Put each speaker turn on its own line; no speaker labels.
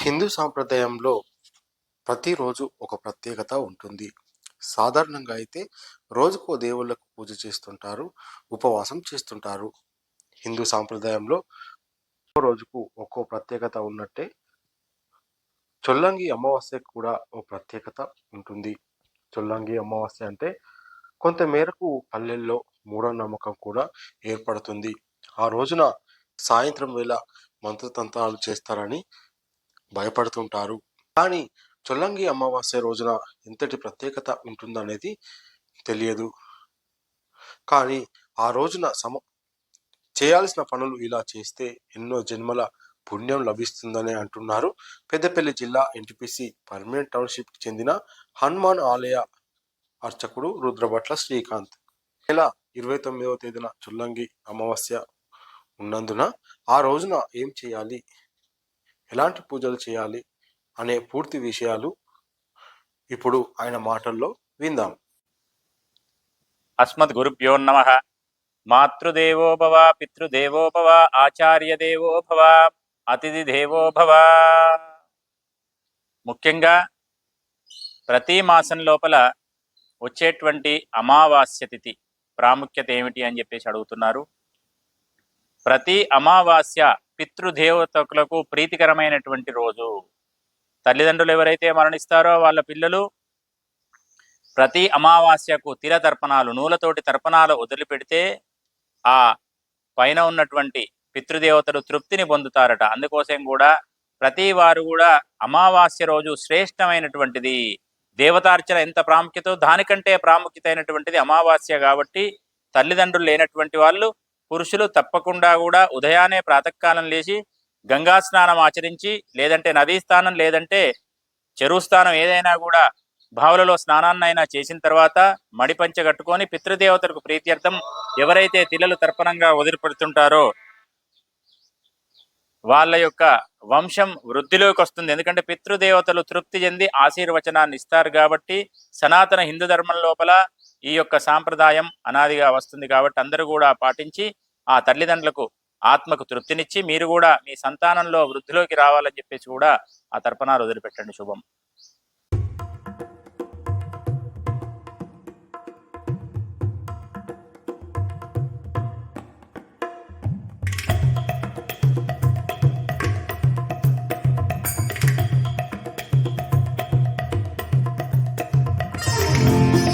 హిందూ సాంప్రదాయంలో ప్రతిరోజు ఒక ప్రత్యేకత ఉంటుంది. సాధారణంగా అయితే రోజుకో దేవుళ్ళకు పూజ చేస్తుంటారు, ఉపవాసం చేస్తుంటారు. హిందూ సాంప్రదాయంలో ఒక్కో రోజుకు ఒక్కో ప్రత్యేకత ఉన్నట్టే చొల్లంగి అమావాస్యకు కూడా ఓ ప్రత్యేకత ఉంటుంది. చొల్లంగి అమావాస్య అంటే కొంత మేరకు పల్లెల్లో మూఢనమ్మకం కూడా ఏర్పడుతుంది. ఆ రోజున సాయంత్రం వేళ మంత్రతంత్రాలు చేస్తారని భయపడుతుంటారు. కానీ చొల్లంగి అమావాస్య రోజున ఎంతటి ప్రత్యేకత ఉంటుందనేది తెలియదు. కానీ ఆ రోజున చేయాల్సిన పనులు ఇలా చేస్తే ఎన్నో జన్మల పుణ్యం లభిస్తుందని అంటున్నారు. పెద్దపల్లి జిల్లా ఎన్టీపీసీ పర్మనెంట్ టౌన్షిప్కి చెందిన హనుమాన్ ఆలయ అర్చకుడు రుద్రభట్ల శ్రీకాంత్. నెల 29వ తేదీన చొల్లంగి అమావాస్య ఉన్నందున ఆ రోజున ఏం చేయాలి, ఎలాంటి పూజలు చేయాలి అనే పూర్తి విషయాలు ఇప్పుడు ఆయన మాటల్లో విందాం.
అస్మద్ గురుభ్యో నమః. మాతృదేవో భవ, పితృదేవో భవ, ఆచార్య దేవో భవ, అతిథి దేవో భవ. ముఖ్యంగా ప్రతి మాసం లోపల వచ్చేటువంటి అమావాస్య తిథి ప్రాముఖ్యత ఏమిటి అని చెప్పేసి అడుగుతున్నారు. ప్రతి అమావాస్య పితృదేవతలకు ప్రీతికరమైనటువంటి రోజు. తల్లిదండ్రులు ఎవరైతే మరణిస్తారో వాళ్ళ పిల్లలు ప్రతి అమావాస్యకు తిల తర్పణాలు, నూలతోటి తర్పణాలు వదిలిపెడితే ఆ పైన ఉన్నటువంటి పితృదేవతలు తృప్తిని పొందుతారట. అందుకోసం కూడా ప్రతి వారు కూడా అమావాస్య రోజు శ్రేష్టమైనటువంటిది. దేవతార్చన ఎంత ప్రాముఖ్యతో దానికంటే ప్రాముఖ్యత అయినటువంటిది అమావాస్య. కాబట్టి తల్లిదండ్రులు లేనటువంటి వాళ్ళు, పురుషులు తప్పకుండా కూడా ఉదయాన్నే ప్రాతకాలం లేచి గంగా స్నానం ఆచరించి, లేదంటే నదీ స్నానం, లేదంటే చెరువు స్నానం, ఏదైనా కూడా బావులలో స్నానాన్నైనా చేసిన తర్వాత మడిపంచ కట్టుకొని పితృదేవతలకు ప్రీత్యర్థం ఎవరైతే తిలలు తర్పణంగా వదిలిపెడుతుంటారో వాళ్ళ యొక్క వంశం వృద్ధిలోకి వస్తుంది. ఎందుకంటే పితృదేవతలు తృప్తి చెంది ఆశీర్వచనాన్ని ఇస్తారు. కాబట్టి సనాతన హిందూ ధర్మం లోపల ఈ యొక్క సాంప్రదాయం అనాదిగా వస్తుంది. కాబట్టి అందరూ కూడా పాటించి ఆ తల్లిదండ్రులకు ఆత్మకు తృప్తినిచ్చి మీరు కూడా మీ సంతానంలో వృద్ధిలోకి రావాలని చెప్పేసి కూడా ఆ తర్పణాలు వదిలిపెట్టండి. శుభం.